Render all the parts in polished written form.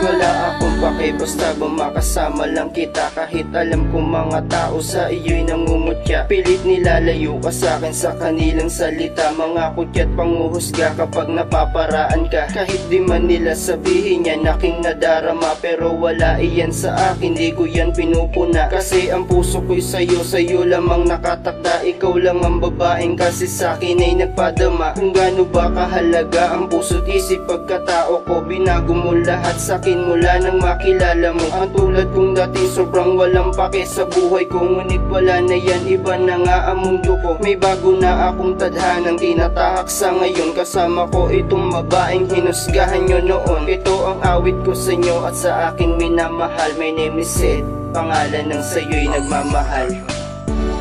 wala akong pake, basta makasama lang kita. Kahit alam kong mga tao sa iyo'y nangungutya, pilit nilalayo ka sa'kin sa kanilang salita. Mga kutya't panguhusga kapag napaparaan ka. Kahit di man nila sabihin yan aking nadarama, pero wala iyan sa akin, di ko yan pinupuna. Kasi ang puso ko'y sa'yo lamang nakatakda. Ikaw lang ang babaeng kasi sa'kin ay nagpadama. Kung gaano ba kahalaga ang puso't isip pagkatao ko, binago mo lahat sa'kin mula nang makilala mo. Ang tulad kong dating sobrang walang pake sa buhay ko, ngunit wala na yan, iba na nga ang mundo ko. May bago na akong tadhanang tinatahak sa ngayon. Kasama ko itong babaeng hinusgahan nyo noon. Ito ang awit ko sa inyo at sa aking minamahal. My name is Sid, pangalan ng sa'yo'y nagmamahal.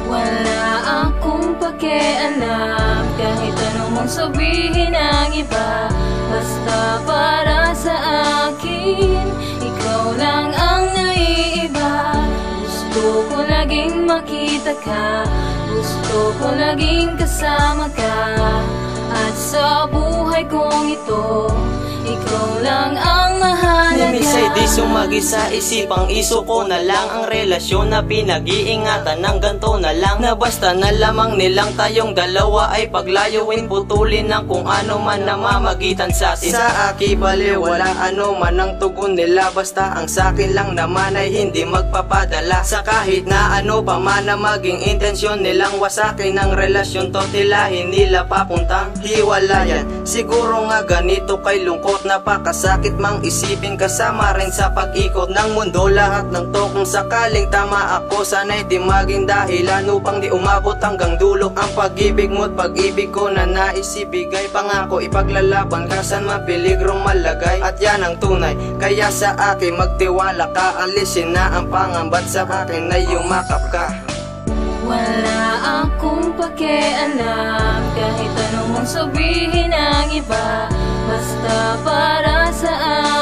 Wala akong pakialam kahit anong mong sabihin ng iba, basta para sa akin ikaw lang ang naiiba. Gusto ko laging makita ka, gusto ko laging kasama ka, at sa buhay kong ito ikaw lang ang mahalaga. Minsan di sumagi sa isipang iso ko na lang ang relasyon na pinag-iingatan ng ganto na lang, na basta na lamang nilang tayong dalawa ay paglayuin, putulin ng kung ano man na mamagitan sa atin. Sa aki bali wala ano man ang tugon nila, basta ang sakin lang naman ay hindi magpapadala sa kahit na ano pa man na maging intensyon nilang wasakin ng relasyon to, tilahin nila papuntang hiwalayan. Siguro nga ganito kay lungkot, napakasakit mang isipin kasama rin sa pag-ikot ng mundo. Lahat ng to kung sakaling tama ako, sana'y di maging dahilan upang di umabot hanggang dulo. Ang pag-ibig mo't pag-ibig ko na nais ibigay, pangako ipaglalaban ka saan mapiligrong malagay. At yan ang tunay, kaya sa akin magtiwala ka, alisin na ang pangambat sa akin na yumakap ka. Wala akong pakialam kahit anong mong sabihin ng iba, basta para sa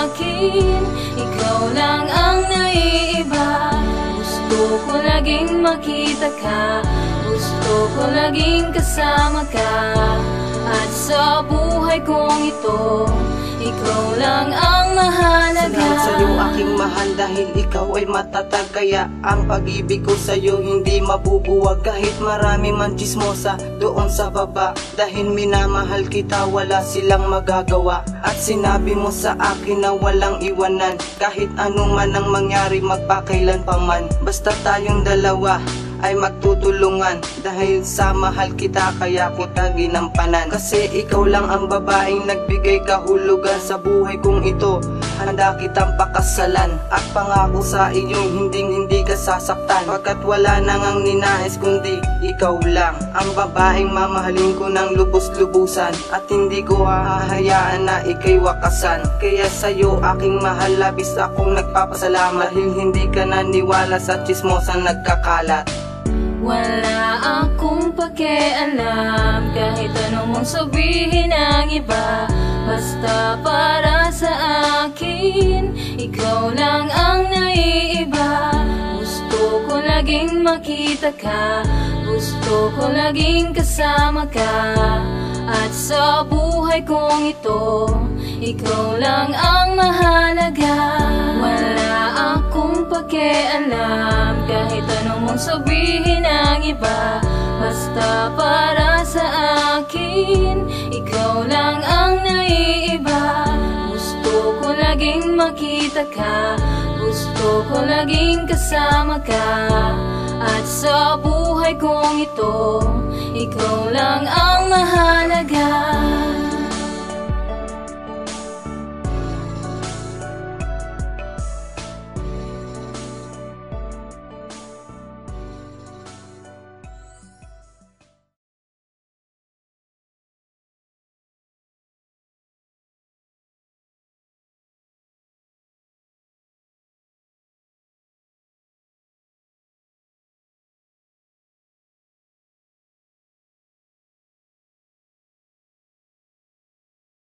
akin ikaw lang ang naiiba. Gusto ko laging makita ka, gusto ko laging kasama ka, at sa buhay kong ito ikaw lang ang mahalaga. Salamat sa'yo aking mahal dahil ikaw ay matatag, kaya ang pag-ibig ko sa'yo hindi mabubuwag. Kahit marami man chismosa doon sa baba, dahil minamahal kita wala silang magagawa. At sinabi mo sa akin na walang iwanan, kahit ano man ang mangyari magpakailan pa man, basta tayong dalawa ay magtutulungan. Dahil sa mahal kita kaya kita ginampanan, kasi ikaw lang ang babaeng nagbigay kahulugan sa buhay kong ito. Handa kitang pakasalan at pangako sa inyong hindi ka sasaktan, pagkat wala nang ang ninais kundi ikaw lang ang babaeng mamahalin ko ng lubos-lubusan, at hindi ko hahayaan na ikay wakasan. Kaya sa'yo aking mahal labis akong nagpapasalamat, dahil hindi ka naniwala sa chismosang nagkakalat. Wala akong pakialam kahit anong mong sabihin ng iba, basta para sa akin ikaw lang ang naiiba. Gusto ko laging makita ka, gusto ko laging kasama ka, at sa buhay kong ito ikaw lang ang mahalaga. Wala akong pakialam kahit anong mong sabihin ng iba, basta para sa akin ikaw lang ang naiiba. Gusto ko laging makita ka, gusto ko laging kasama ka, at sa buhay kong ito ikaw lang ang mahalaga.